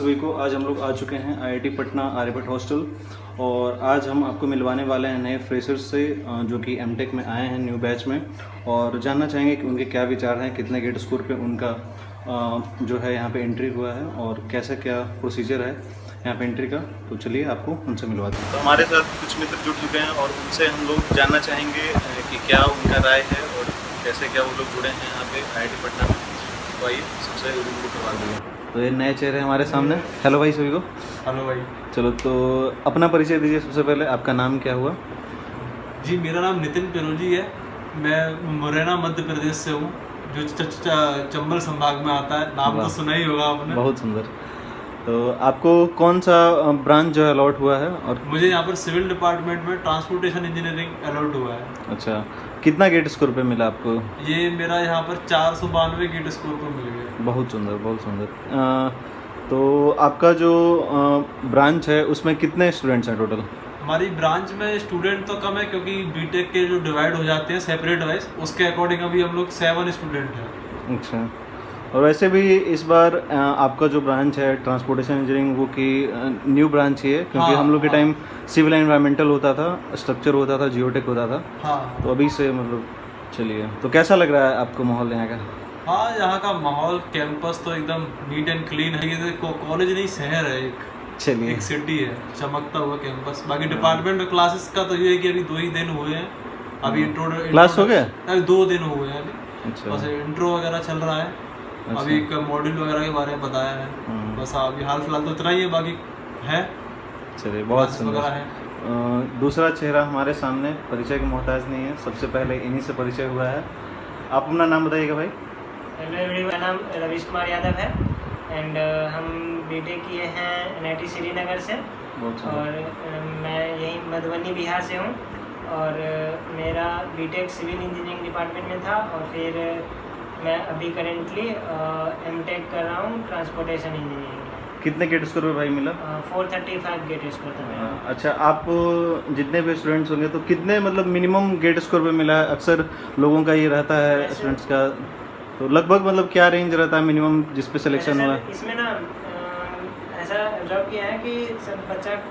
सभी को। आज हम लोग आ चुके हैं आईआईटी पटना आर्यभट्ट हॉस्टल और आज हम आपको मिलवाने वाले हैं नए फ्रेशर्स से जो कि एमटेक में आए हैं न्यू बैच में, और जानना चाहेंगे कि उनके क्या विचार हैं, कितने गेट स्कोर पे उनका जो है यहाँ पे एंट्री हुआ है और कैसा क्या प्रोसीजर है यहाँ पे एंट्री का। तो चलिए आपको उनसे मिलवाते हैं। तो हमारे साथ कुछ मित्र जुड़ चुके हैं और उनसे हम लोग जानना चाहेंगे कि क्या उनका राय है और कैसे क्या वो लोग जुड़े हैं यहाँ पे आईआईटी पटना में। तो आइए सबसे रूबरू करवा देंगे। तो ये नए चेहरे हमारे सामने। हेलो भाई सभी को। हेलो भाई। चलो तो अपना परिचय दीजिए सबसे पहले, आपका नाम क्या हुआ? जी मेरा नाम नितिन पेरोजी है, मैं मुरैना मध्य प्रदेश से हूँ, जो चंबल संभाग में आता है। नाम तो सुना ही होगा आपने। बहुत सुंदर। तो आपको कौन सा ब्रांच जो अलॉट हुआ है? और मुझे यहाँ पर सिविल डिपार्टमेंट में ट्रांसपोर्टेशन इंजीनियरिंग अलॉट हुआ है। अच्छा, कितना गेट स्कोर पे मिला आपको? ये मेरा यहाँ पर 492 गेट स्कोर पर मिल गया। बहुत सुंदर, बहुत सुंदर। तो आपका जो ब्रांच है उसमें कितने स्टूडेंट्स हैं टोटल? हमारी ब्रांच में स्टूडेंट तो कम है क्योंकि बीटेक के जो डिवाइड हो जाते हैं सेपरेट वाइज, उसके अकॉर्डिंग अभी हम लोग 7 स्टूडेंट हैं। अच्छा, और वैसे भी इस बार आपका जो ब्रांच है ट्रांसपोर्टेशन इंजीनियरिंग वो की न्यू ब्रांच ही है, क्योंकि हम लोग के टाइम सिविल एंड एनवायरमेंटल होता था, स्ट्रक्चर होता था, जियोटेक होता था। हाँ। तो अभी से मतलब चलिए, तो कैसा लग रहा है आपको माहौल यहाँ का? हाँ, यहाँ का माहौल, कैंपस तो एकदम नीट एंड क्लीन है। ये कॉलेज नहीं, शहर है एक। चलिए, एक सिटी है, चमकता हुआ कैंपस। बाकी डिपार्टमेंट और क्लासेस का तो ये है कि अभी 2 ही दिन हुए हैं। अभी क्लास हो गया? अभी 2 दिन हुए हैं अभी। अच्छा, बस इंट्रो वगैरह चल रहा है। अच्छा। अभी मॉड्यूल वगैरह के बारे में बताया है। बस अभी हाल फिलहाल तो इतना ही है, बाकी है। चलिए, बहुत सुंदर है। दूसरा चेहरा हमारे सामने, परिचय का मोहताज नहीं है, सबसे पहले इन्हीं से परिचय हुआ है। आप अपना नाम बताइएगा भाई। मेरा नाम रवीश कुमार यादव है एंड हम बीटेक किए हैं एनआईटी श्रीनगर से, और मैं यहीं मधुबनी बिहार से हूँ। और मेरा बीटेक सिविल इंजीनियरिंग डिपार्टमेंट में था, और फिर मैं अभी करेंटली एमटेक कर रहा हूँ ट्रांसपोर्टेशन इंजीनियरिंग। कितने गेट स्कोर पे भाई मिला? 435 गेट स्कोर था मेरा। अच्छा, आप जितने भी स्टूडेंट्स होंगे तो कितने मतलब मिनिमम गेट स्कोर पे मिला है? अक्सर लोगों का ये रहता है स्टूडेंट्स का, तो लगभग मतलब क्या रेंज रहता है मिनिमम जिस पे सिलेक्शन हुआ? इसमें ना ऐसा ऑब्जर्व किया है कि सब बच्चा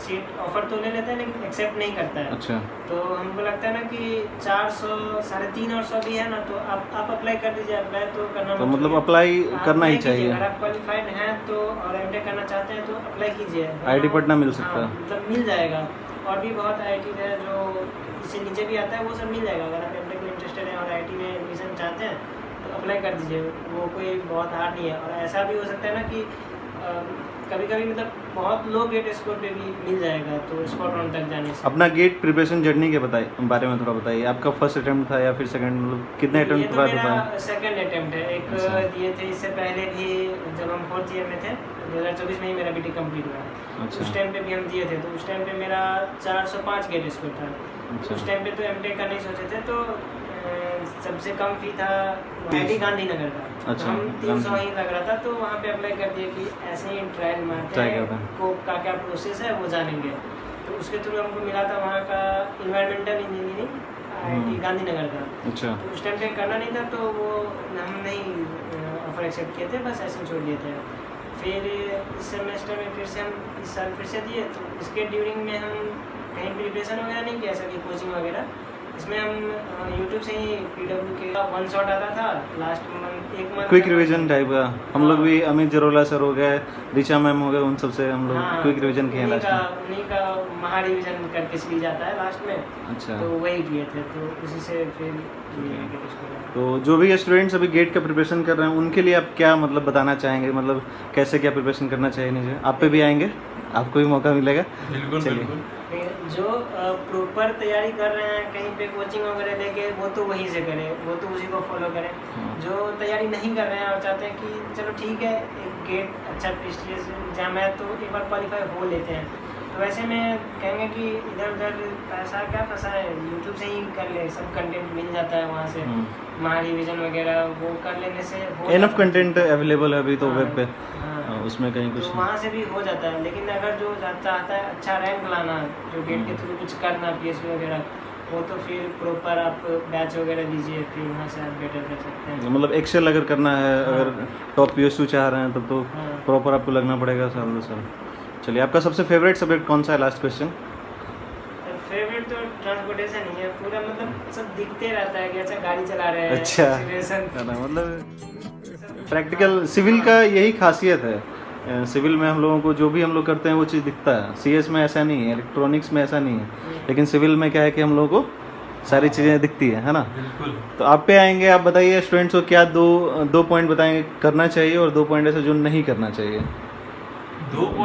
सीट ऑफर तो ले लेता है लेकिन एक्सेप्ट नहीं करता है। अच्छा। तो हमको लगता है ना कि 400, 350 और 100 भी है ना, तो आप अप्लाई कर दीजिए। अप्लाई तो करना, तो मतलब अप्लाई करना ही चाहिए। अगर आप क्वालिफाइड हैं तो और एमटेक करना चाहते हैं तो अप्लाई कीजिए। आईआईटी पटना मिल सकता है। मतलब मिल जाएगा। और भी बहुत आईआईटी है जो इससे नीचे भी आता है, वो सब मिल जाएगा। अगर आप एमटेक में इंटरेस्टेड हैं और आईआईटी में एडमिशन चाहते हैं तो अप्लाई कर दीजिए, वो कोई बहुत हार्ड नहीं है। और ऐसा भी हो सकता है ना कि कभी कभी मतलब बहुत लो गेट स्कोर पे भी मिल जाएगा, तो स्पॉट ऑन तक जाने से। अपना गेट प्रिपरेशन जर्नी के बारे में थोड़ा बताइए। आपका फर्स्ट अटेम्प्ट था या फिर सेकंड, मतलब कितने अटेम्प्ट बाद हुआ? सेकंड अटेम्प्ट है। एक दिए थे इससे पहले भी, जब हम 4th ईयर में थे, 2024 में ही मेरा बीटेक कंप्लीट हुआ। अच्छा। उस टाइम पे भी हम दिए थे, तो उस टाइम पे मेरा 405 गेट स्कोर था। अच्छा। उस टाइम पे तो एमटेक का नहीं सोचे थे, तो सबसे कम फी था आईआईटी गांधीनगर का। अच्छा। हम 300 ही लग रहा था, तो वहाँ पे अप्लाई कर दिया कि ऐसे ही ट्रायल मारते हैं, को का क्या प्रोसेस है वो जानेंगे। तो उसके थ्रू हमको मिला था वहाँ का इन्वायरमेंटल इंजीनियरिंग आईआईटी गांधीनगर का। अच्छा। तो उस टाइम पे करना नहीं था, तो वो हम नहीं ऑफर एक्सेप्ट किए थे, बस ऐसे छोड़ दिए थे। फिर इस सेमेस्टर में फिर से हम इस साल फिर से दिए, तो इसके ड्यूरिंग में हम कहीं प्रिपरेशन वगैरह नहीं किया, ऐसा कि कोचिंग वगैरह। इसमें हम यूट्यूब से ही पीडब्ल्यू के 1 शॉट आता था last month, 1 month quick revision type का। हम लोग भी अमित जरोला सर हो गए, रिचा मैम हो गए, उन सबसे हम लोग क्विक रिवीजन किए लास्ट में। उन्हीं का महा रिवीजन करके सीरीज आता है लास्ट में। अच्छा। तो वही किए थे, तो उसी से फिर तो जो भी स्टूडेंट्स अभी गेट का प्रिपरेशन कर रहे हैं उनके लिए आप क्या मतलब बताना चाहेंगे, मतलब कैसे क्या प्रिपरेशन करना चाहिए? नहीं, आप पे भी आएंगे, आपको भी मौका मिलेगा। बिल्कुल बिल्कुल। जो प्रॉपर तैयारी कर रहे हैं कहीं पे कोचिंग वगैरह लेके, वो तो वहीं से करें, वो तो उसी को फॉलो करें। जो तैयारी नहीं कर रहे हैं और चाहते हैं कि चलो ठीक है, एक गेट अच्छा प्रेस्टिजियस एग्जाम है तो एक बार क्वालिफाई हो लेते हैं, तो वैसे में कहेंगे कि इधर उधर पैसा क्या फंसा है, यूट्यूब से ही कर ले, सब कंटेंट मिल जाता है वहाँ से। महा रिवीजन वगैरह वो कर लेने से एनफ कंटेंट अवेलेबल है अभी तो वेब पे। उसमें कहीं कुछ तो वहाँ से भी हो जाता है। लेकिन अगर जो चाहता है अच्छा रैंक लाना, जो गेट के थ्रू कुछ करना, पीएसपी वगैरह, वो तो फिर प्रॉपर आप बैच वगैरह दीजिए, फिर वहाँ से आप बेटर कर सकते हैं। मतलब एक्सेल अगर करना है, अगर टॉप PSU चाह रहे हैं तब तो हाँ। प्रॉपर आपको लगना पड़ेगा साल 2 साल। चलिए, आपका सबसे फेवरेट सब्जेक्ट कौन सा है? Last question. फेवरेट तो ट्रांसपोर्टेशन ही है, पूरा मतलब सब दिखते रहता है कि अच्छा गाड़ी चला रहे हैं। अच्छा। सिमुलेशन। मतलब प्रैक्टिकल सिविल का यही खासियत है। सिविल में हम लोगों को जो भी हम लोग करते हैं वो चीज़ दिखता है। CS में ऐसा नहीं है, इलेक्ट्रॉनिक्स में ऐसा नहीं है, लेकिन सिविल में क्या है कि हम लोगों को सारी चीज़ें दिखती है ना। बिल्कुल। तो आप पे आएंगे, आप बताइए स्टूडेंट्स को क्या दो पॉइंट बताएंगे करना चाहिए और 2 पॉइंट ऐसे जो नहीं करना चाहिए।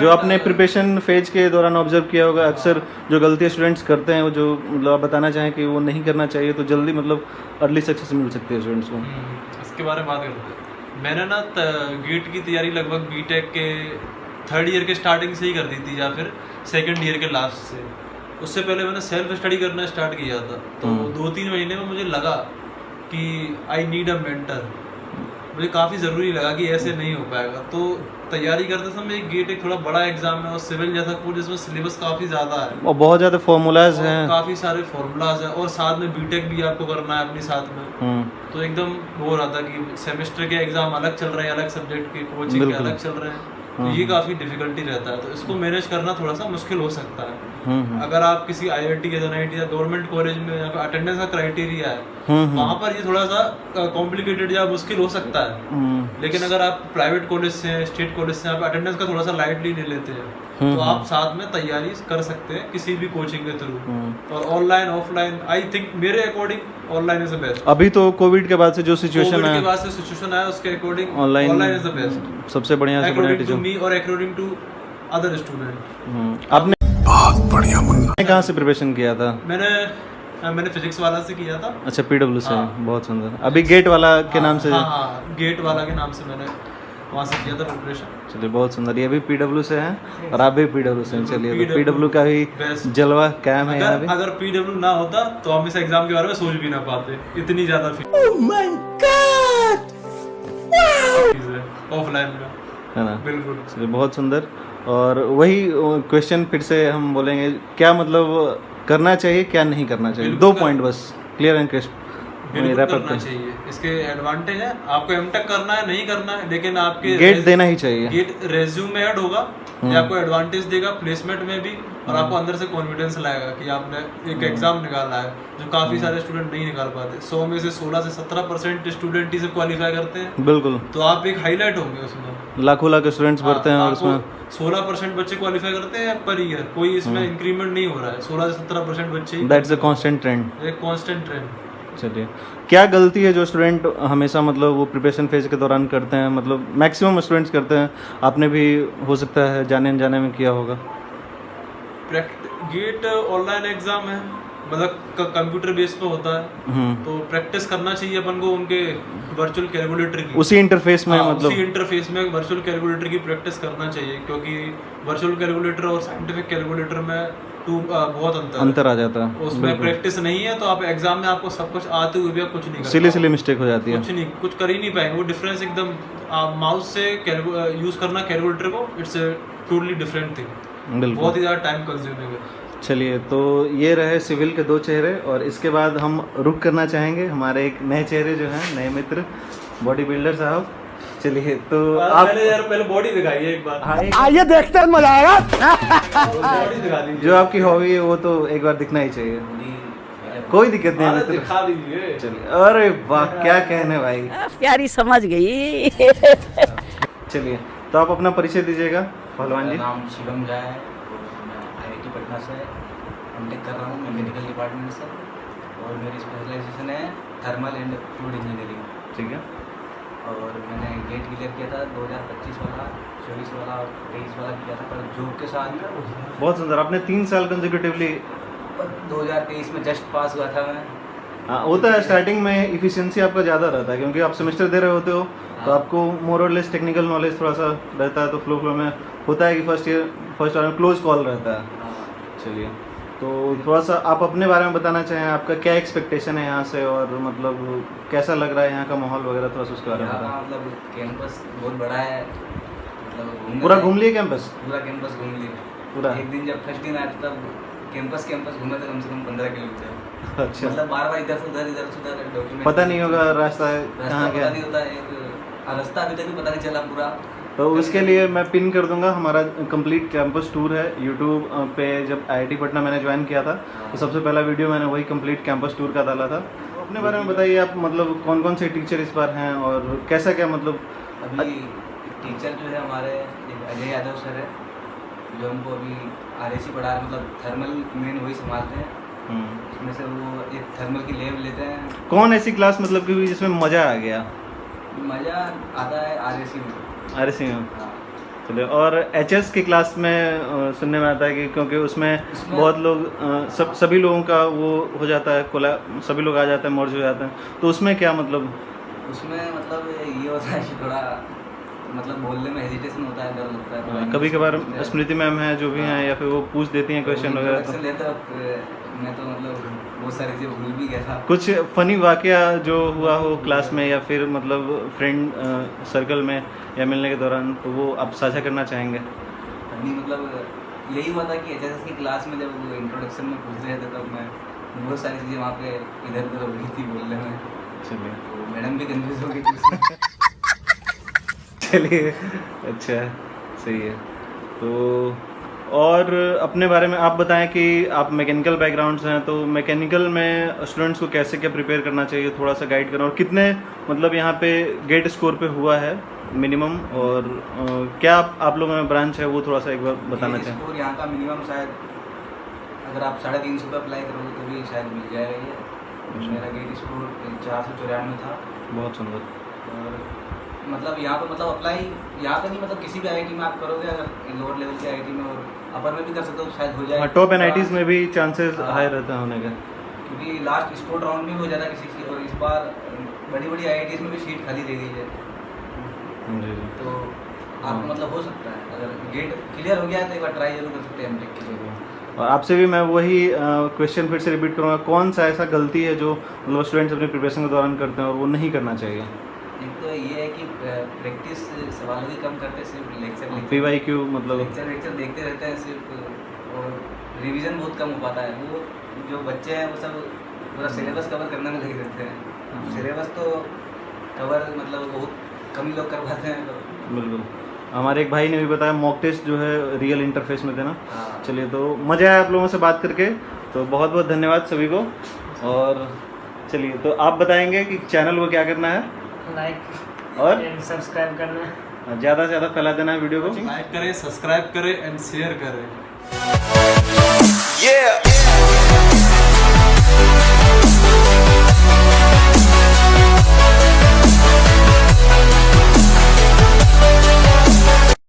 जो आपने प्रिपरेशन फेज के दौरान ऑब्जर्व किया होगा, अक्सर जो गलती स्टूडेंट्स करते हैं वो जो मतलब आप बताना चाहें कि वो नहीं करना चाहिए तो जल्दी मतलब अर्ली सक्सेस मिल सकती है स्टूडेंट्स को। इसके बारे में बात करते हैं। मैंने ना गेट की तैयारी लगभग BTech के 3rd ईयर के स्टार्टिंग से ही कर दी थी, या फिर 2nd ईयर के लास्ट से। उससे पहले मैंने सेल्फ स्टडी करना स्टार्ट किया था। तो 2-3 महीने में मुझे लगा कि आई नीड अ मेंटर। मुझे काफ़ी ज़रूरी लगा कि ऐसे नहीं हो पाएगा। तो तैयारी करते समय गेट एक थोड़ा बड़ा एग्जाम है और सिविल जैसा कोर्स जिसमें सिलेबस काफ़ी ज़्यादा है और बहुत ज़्यादा फॉर्मूलाज हैं, काफ़ी सारे फॉर्मूलाज हैं, और साथ में BTech भी आपको करना है अपने साथ में। तो एकदम वो हो रहा था कि सेमेस्टर के एग्जाम अलग चल रहे हैं, अलग सब्जेक्ट के कोचिंग के अलग चल रहे हैं, तो ये काफ़ी डिफिकल्टी रहता है। तो इसको मैनेज करना थोड़ा सा मुश्किल हो सकता है। अगर आप किसी IIT या NIT या गवर्नमेंट कॉलेज में या अटेंडेंस का क्राइटेरिया है, वहाँ पर ये थोड़ा सा कॉम्प्लिकेटेड या मुश्किल हो सकता है। लेकिन अगर आप प्राइवेट कॉलेज से हैं, स्टेट कॉलेज से, आप अटेंडेंस का थोड़ा सा लाइटली ले लेते हैं, तो आप साथ में तैयारी कर सकते हैं किसी भी कोचिंग के थ्रू। और ऑनलाइन ऑफलाइन, आई थिंक मेरे according online is the best. अभी तो कोविड के बाद से जो सिचुएशन है, के बाद से सिचुएशन है, उसके according online is the best. सबसे बढ़िया से बढ़िया टीचर मी और अकॉर्डिंग टू अदर स्टूडेंट। आपने बहुत बढ़िया मुन्ना कहाँ से प्रिपरेशन किया था? मैंने फिजिक्स वाला से किया था। अच्छा, PW से। बहुत सुंदर। अभी गेट वाला के नाम से? हाँ, गेट वाला के नाम से मैंने वहाँ से किया था प्रिपरेशन। चलिए, बहुत सुंदर। ये भी PW से हैं और आप भी PW से हैं। चलिए, तो PW का भी जलवा कायम है यहाँ पे। अगर PW ना होता तो हम इस एग्जाम के बारे में सोच भी ना पाते, इतनी ज्यादा ऑफलाइन में, है ना। बिल्कुल। चलिए, बहुत सुंदर। और वही क्वेश्चन फिर से हम बोलेंगे, क्या मतलब करना चाहिए, क्या नहीं करना चाहिए? 2 पॉइंट बस, क्लियर एंड क्रिस्प। बिल्कुल करना चाहिए। इसके एडवांटेज है, आपको MTech करना है नहीं करना है, लेकिन आपके गेट देना ही चाहिए। गेट रेज्यूम में ऐड होगा, ये आपको एडवांटेज देगा प्लेसमेंट में भी, और आपको अंदर से कॉन्फिडेंस लाएगा कि आपने एक एग्जाम निकाला है, जो काफी सारे स्टूडेंट नहीं निकाल पाते। 100 में से 16 से 17% स्टूडेंट ही से क्वालिफाई करते हैं। बिल्कुल। तो आप एक हाईलाइट होंगे उसमें। लाखों स्टूडेंट्स पढ़ते हैं और उसमें 16% बच्चे क्वालिफाई करते हैं पर ईयर, कोई इसमें इंक्रीमेंट नहीं हो रहा है। 16 से 17% बच्चे, दैट्स अ कांस्टेंट ट्रेंड, एक कांस्टेंट ट्रेंड। चलिए, क्या गलती है जो स्टूडेंट हमेशा मतलब वो प्रिपरेशन फेज के दौरान करते हैं? मतलब मैक्सिमम स्टूडेंट्स करते हैं, आपने भी हो सकता है जाने अनजाने में किया होगा। गेट ऑनलाइन एग्जाम है, मतलब कंप्यूटर बेस पे होता है, तो प्रैक्टिस करना चाहिए अपन को उनके वर्चुअल कैलकुलेटर की, उसी इंटरफेस में। मतलब उसी इंटरफेस में वर्चुअल कैलकुलेटर की प्रैक्टिस करना चाहिए, क्योंकि वर्चुअल कैलकुलेटर और साइंटिफिक कैलकुलेटर में बहुत अंतर आ जाता है। उसमें प्रैक्टिस नहीं है तो आप एग्जाम में आपको सब कुछ आते हुए भी आप कुछ नहीं कर पाओगे, सिली मिस्टेक हो जाती है, कुछ कर ही नहीं पाएंगे। वो डिफरेंस एकदम, आप माउस से यूज करना कैलकुलेटर को, इट्स टोटली डिफरेंट थिंग, बहुत ही ज़्यादा टाइम कंज्यूमिंग है। चलिए, तो ये रहे सिविल के 2 चेहरे, और इसके बाद हम रुक करना चाहेंगे हमारे एक नए चेहरे जो हैं, नए मित्र बॉडी बिल्डर साहब। चलिए, तो आप पहले बॉडी दिखाइए एक बार। आइए देखते हैं, मजा आएगा। बॉडी दिखा दीजिए, जो आपकी हॉबी है वो तो एक बार दिखना ही चाहिए, कोई दिक्कत नहीं है। दिखा दीजिए। चलिए, अरे वाह, क्या कहने भाई, प्यारी समझ गई। चलिए, तो आप अपना परिचय दीजिएगा पहलवान जी। नाम शिवम झा है, मैं IIT पटना से MTech कर रहा हूँ मैकेनिकल डिपार्टमेंट से, और मेरी स्पेशलाइजेशन है थर्मल एंड फ्लूइड इंजीनियरिंग। ठीक है। और मैंने गेट क्लियर किया था 2025 वाला, 24 वाला और 23 वाला किया था, पर जॉब के साथ। बहुत सुंदर। आपने 3 साल कंसेक्यूटिवली। 2023 में जस्ट पास हुआ था मैं। हाँ, होता है स्टार्टिंग में इफिशिएंसी आपका ज़्यादा रहता है, क्योंकि आप सेमेस्टर दे रहे होते हो, तो आपको मोर और लेस टेक्निकल नॉलेज थोड़ा सा रहता है, तो फ्लो में होता है कि फर्स्ट ईयर में क्लोज कॉल रहता है। चलिए, तो थोड़ा सा आप अपने बारे में बताना चाहें, आपका क्या एक्सपेक्टेशन है यहाँ से, और मतलब कैसा लग रहा है यहाँ का माहौल वगैरह, थोड़ा सा उसके बारे में बताएं। मतलब कैंपस बहुत बड़ा है, मतलब पूरा घूम लिए कैंपस? पूरा कैंपस घूम लिए पूरा। एक दिन जब फर्स्ट दिन आया था तब कैंपस घूमे थे कम से कम 15 किलोमीटर। अच्छा। मतलब बार बार इधर से उधर डॉक्यूमेंट पता नहीं होगा रास्ता है कहाँ पता क्या। नहीं होता है, रास्ता अभी तक भी पता नहीं चला पूरा। तो उसके लिए मैं पिन कर दूंगा, हमारा कंप्लीट कैंपस टूर है यूट्यूब पे। जब IIT पटना मैंने ज्वाइन किया था तो सबसे पहला वीडियो मैंने वही कंप्लीट कैंपस टूर का डाला था। तो अपने बारे में बताइए आप, मतलब कौन कौन से टीचर इस बार हैं और कैसा क्या मतलब। अभी टीचर जो है हमारे एक अजय यादव सर है, जो हमको अभी RAC पढ़ा रहे, मतलब थर्मल मेन वही संभालते हैं। उसमें से वो एक थर्मल की लैब लेते हैं। कौन ऐसी क्लास मतलब कि जिसमें मज़ा आ गया? मज़ा आता है RAC में। RAC में। हाँ। चलिए, और HS की क्लास में सुनने में आता है कि क्योंकि उसमें बहुत लोग सभी लोगों का वो हो जाता है कोला, सभी लोग आ जाते हैं, मर्ज हो जाते हैं, तो उसमें क्या मतलब? उसमें मतलब ये होता है कि थोड़ा मतलब बोलने में हेजिटेशन होता है, डर लगता है। कभी कभार स्मृति मैम है जो भी हैं, या फिर वो पूछ देती हैं क्वेश्चन वगैरह, तो लेते वक्त मैं तो मतलब बहुत सारी चीज़ें भूल भी गया था। कुछ फनी वाकया जो हुआ हो क्लास में या फिर मतलब फ्रेंड सर्कल में या मिलने के दौरान, तो वो आप साझा करना चाहेंगे? नहीं मतलब यही हुआ था कि HSS की क्लास में जब वो इंट्रोडक्शन में पूछ रहे थे तब मैं बहुत सारी चीज़ें वहाँ पे इधर उधर हो गई थी बोलने में, चलिए तो मैडम भी कंफ्यूज हो गई थी उसमें। चलिए, अच्छा, सही है। तो और अपने बारे में आप बताएं कि आप मैकेनिकल बैकग्राउंड से हैं, तो मैकेनिकल में स्टूडेंट्स को कैसे क्या प्रिपेयर करना चाहिए, थोड़ा सा गाइड करें। और कितने मतलब यहाँ पे गेट स्कोर पे हुआ है मिनिमम, और क्या आप लोगों में ब्रांच है वो थोड़ा सा एक बार बताना चाहें। स्कोर यहाँ का मिनिमम शायद अगर आप 350 पे अप्लाई करोगे तो भी शायद मिल जाएगा ये। मेरा गेट स्कोर 494 था। बहुत सुंदर। और मतलब यहाँ पर मतलब अप्लाई यहाँ पर नहीं, मतलब किसी भी IIT में आप करोगे, अगर लोअर लेवल के IIT में और अपर में भी कर सकते हो तो शायद हो जाए। हाँ, टॉप NITs में भी चांसेस हाई रहते हैं होने का, क्योंकि लास्ट स्पोर्ट राउंड में भी हो जाता किसी की, और इस बार बड़ी बड़ी IITs में भी सीट खाली दे दी है, जी जी। तो आपको मतलब हो सकता है अगर गेट क्लियर हो गया है तो एक बार ट्राई जरूर कर सकते हैं MTech के लिए। और आपसे भी मैं वही क्वेश्चन फिर से रिपीट करूँगा, कौन सा ऐसा गलती है जो मतलब स्टूडेंट्स अपनी प्रिपरेशन के दौरान करते हैं और वो नहीं करना चाहिए? एक तो ये है कि प्रैक्टिस सवालों की कम करते, सिर्फ लेक्चर PYQ मतलब लेक्चर देखते रहते हैं सिर्फ, और रिवीजन बहुत कम हो पाता है। वो जो बच्चे हैं वो सब पूरा सिलेबस कवर करने में लगे रहते हैं। सिलेबस तो कवर मतलब बहुत कम ही लोग कर पाते हैं। तो बिल्कुल, हमारे एक भाई ने भी बताया मॉक टेस्ट जो है रियल इंटरफेस में देना। हाँ। चलिए, तो मज़ा आया आप लोगों से बात करके, तो बहुत बहुत धन्यवाद सभी को। और चलिए, तो आप बताएंगे कि चैनल को क्या करना है लाइक और एंड सब्सक्राइब करना, ज़्यादा से ज़्यादा फैला देना है वीडियो को। लाइक करें, सब्सक्राइब करें एंड शेयर करें। Yeah.